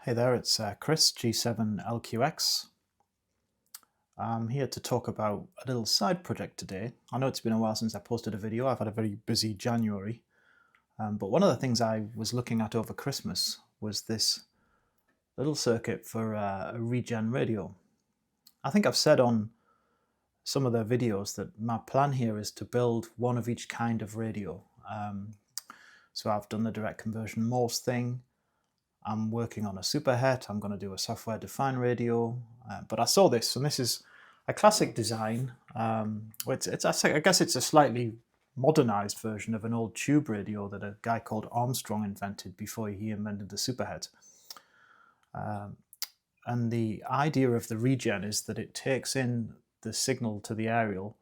Hey there, it's Chris, G7LQX. I'm here to talk about a little side project today. I know it's been a while since I posted a video. I've had a very busy January. But one of the things I was looking at over Christmas was this little circuit for a Regen radio. I think I've said on some of the videos that my plan here is to build one of each kind of radio. So I've done the direct conversion Morse thing. I'm working on a superhet. I'm going to do a software-defined radio. But I saw this, and this is a classic design. I guess it's a slightly modernized version of an old tube radio that a guy called Armstrong invented before he invented the superhet. And the idea of the Regen is that it takes in the signal to the aerial.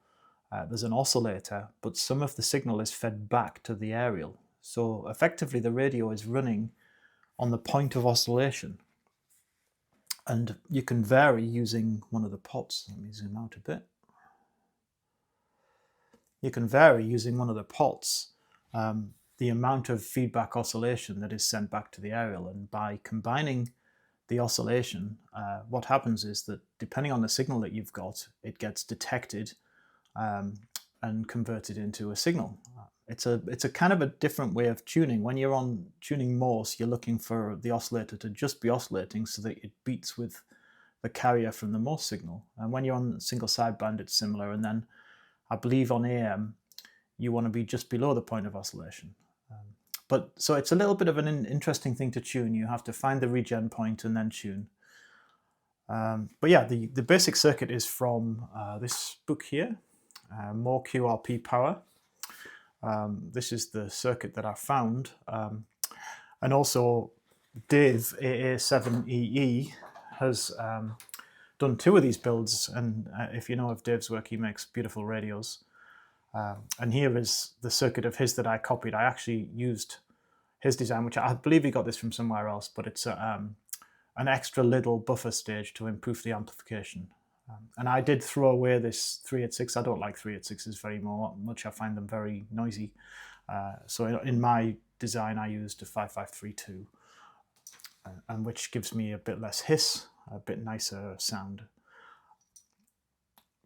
There's an oscillator, but some of the signal is fed back to the aerial. So effectively, the radio is running on the point of oscillation. And you can vary using one of the pots. Let me zoom out a bit. You can vary using one of the pots the amount of feedback oscillation that is sent back to the aerial. And by combining the oscillation, what happens is that depending on the signal that you've got, it gets detected and converted into a signal. It's a kind of a different way of tuning. When you're on tuning Morse, you're looking for the oscillator to just be oscillating so that it beats with the carrier from the Morse signal. And when you're on single sideband, it's similar. And then I believe on AM, you want to be just below the point of oscillation. So it's a little bit of an interesting thing to tune. You have to find the Regen point and then tune. But yeah, the basic circuit is from this book here, More QRP Power. This is the circuit that I found. And also Dave, AA7EE, has done two of these builds. And if you know of Dave's work, he makes beautiful radios. And here is the circuit of his that I copied. I actually used his design, which I believe he got this from somewhere else, but it's an extra little buffer stage to improve the amplification. And I did throw away this 386. I don't like 386s very much. I find them very noisy. So in my design, I used a 5532, and which gives me a bit less hiss, a bit nicer sound.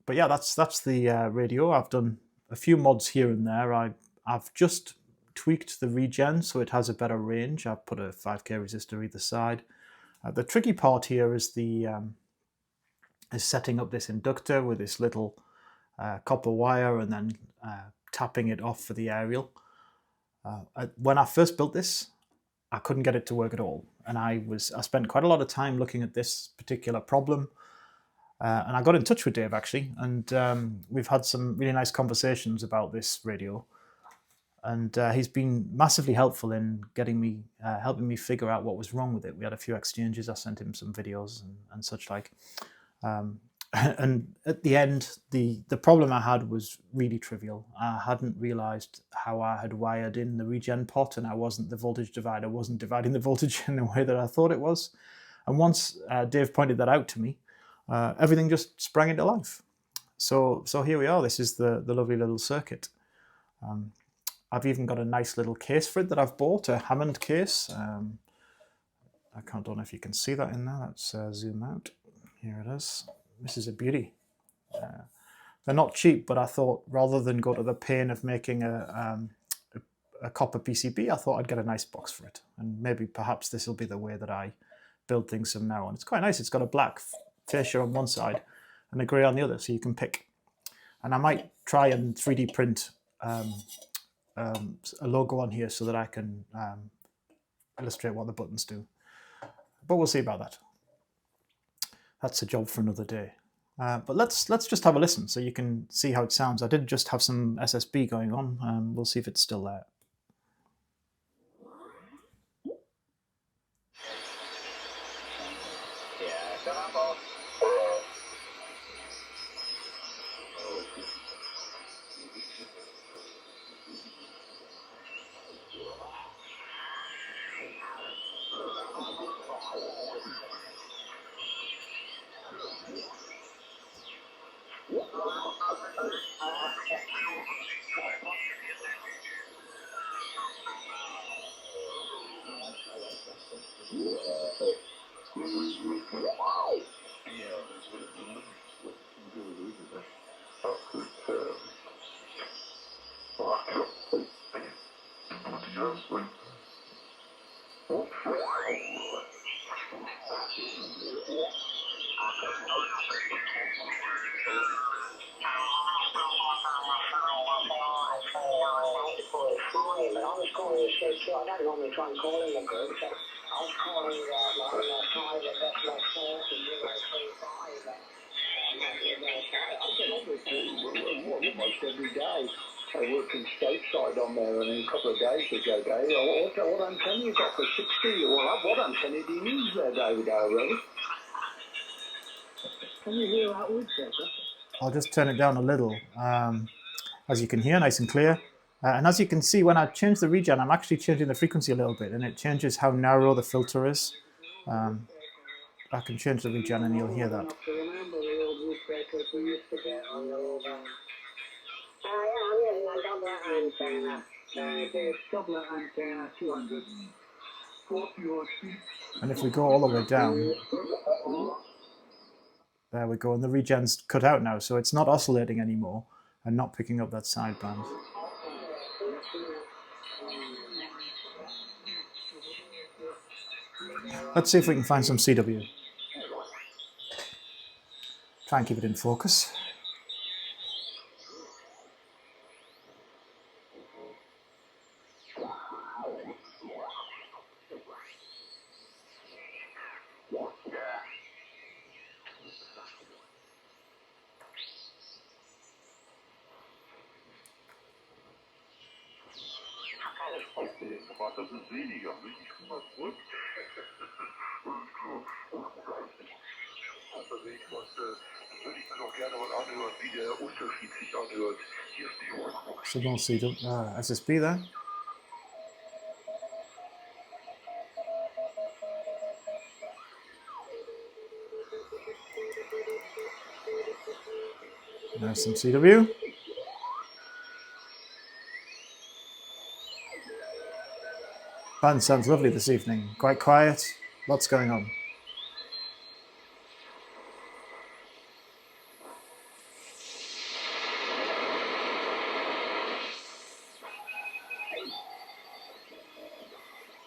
But yeah, that's the radio. I've done a few mods here and there. I've just tweaked the Regen so it has a better range. I've put a 5K resistor either side. The tricky part here is is setting up this inductor with this little copper wire and then tapping it off for the aerial. When I first built this, I couldn't get it to work at all. And I spent quite a lot of time looking at this particular problem. And I got in touch with Dave actually, and we've had some really nice conversations about this radio. And he's been massively helpful in helping me figure out what was wrong with it. We had a few exchanges. I sent him some videos and such like. And at the end, the problem I had was really trivial. I hadn't realized how I had wired in the Regen pot, and the voltage divider wasn't dividing the voltage in the way that I thought it was. And once Dave pointed that out to me, everything just sprang into life. So here we are. This is the lovely little circuit. I've even got a nice little case for it that I've bought, a Hammond case. I don't know if you can see that in there. Let's zoom out. Here it is. This is a beauty. They're not cheap, but I thought rather than go to the pain of making a copper PCB, I thought I'd get a nice box for it. And maybe perhaps this will be the way that I build things from now on. It's quite nice. It's got a black fascia on one side and a grey on the other, so you can pick. And I might try and 3D print a logo on here so that I can illustrate what the buttons do. But we'll see about that. That's a job for another day. But let's just have a listen so you can see how it sounds. I did just have some SSB going on. We'll see if it's still there. Almost every day. I work in stateside on there, and a couple of days ago, Dave, what antenna you got for 60? Well, what antenna do you use there, David, already? Can you hear that wood better? I'll just turn it down a little. As you can hear, nice and clear. And as you can see, when I change the regen, I'm actually changing the frequency a little bit, and it changes how narrow the filter is. I can change the regen and you'll hear that. And if we go all the way down, there we go, and the regen's cut out now, so it's not oscillating anymore and not picking up that sideband. Let's see if we can find some CW. Try and keep it in focus. Das ist weniger, ich komme mal zurück. Also ich würde ich mir doch gerne mal anhören, wie der Unterschied sich anhört. Hier ist die Signal SSB there. There's some CW. Band sounds lovely this evening. Quite quiet, lots going on.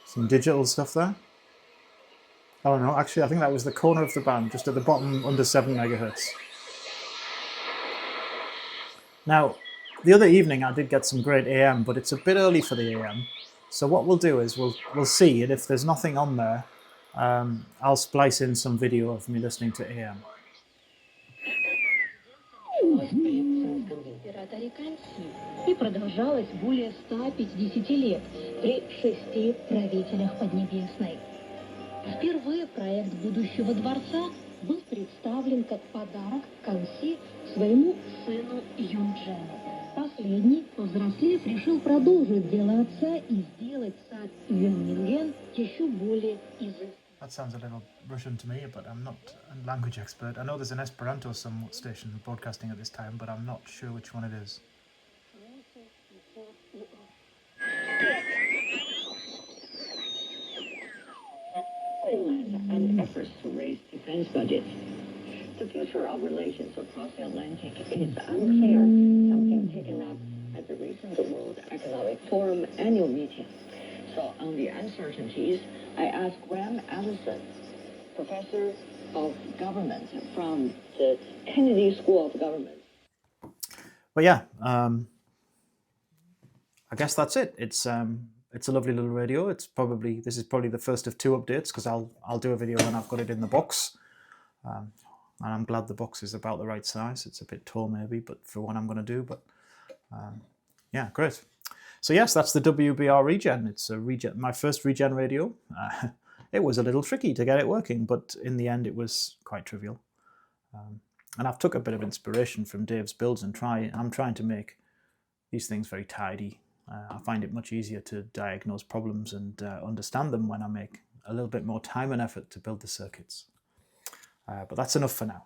Some digital stuff there. Oh no, actually I think that was the corner of the band, just at the bottom under 7 megahertz. Now, the other evening I did get some great AM, but it's a bit early for the AM. So what we'll do is we'll see, and if there's nothing on there, I'll splice in some video of me listening to AM. И продолжалось более 150 лет при 6 правителях Поднебесной. Впервые проект будущего дворца был представлен как подарок Канси своему сыну Юнчжэну. Последний, повзрослев, решил продолжить дело отца и сделать сад Юнминген еще более изысканным. That sounds a little Russian to me, but I'm not a language expert. I know there's an Esperanto station broadcasting at this time, but I'm not sure which one it is. And efforts to raise defense budgets. The future of relations across the Atlantic is unclear, something taken up at the recent World Economic Forum annual meeting. So on the uncertainties, I asked Graham Allison, professor of government from the Kennedy School of Government. But yeah, I guess that's it. It's a lovely little radio. This is probably the first of 2 updates, because I'll do a video when I've got it in the box. And I'm glad the box is about the right size. It's a bit tall maybe, but for what I'm going to do. But yeah, great. So yes, that's the WBR Regen. It's my first Regen radio. It was a little tricky to get it working, but in the end it was quite trivial. And I've took a bit of inspiration from Dave's builds and I'm trying to make these things very tidy. I find it much easier to diagnose problems and understand them when I make a little bit more time and effort to build the circuits. But that's enough for now.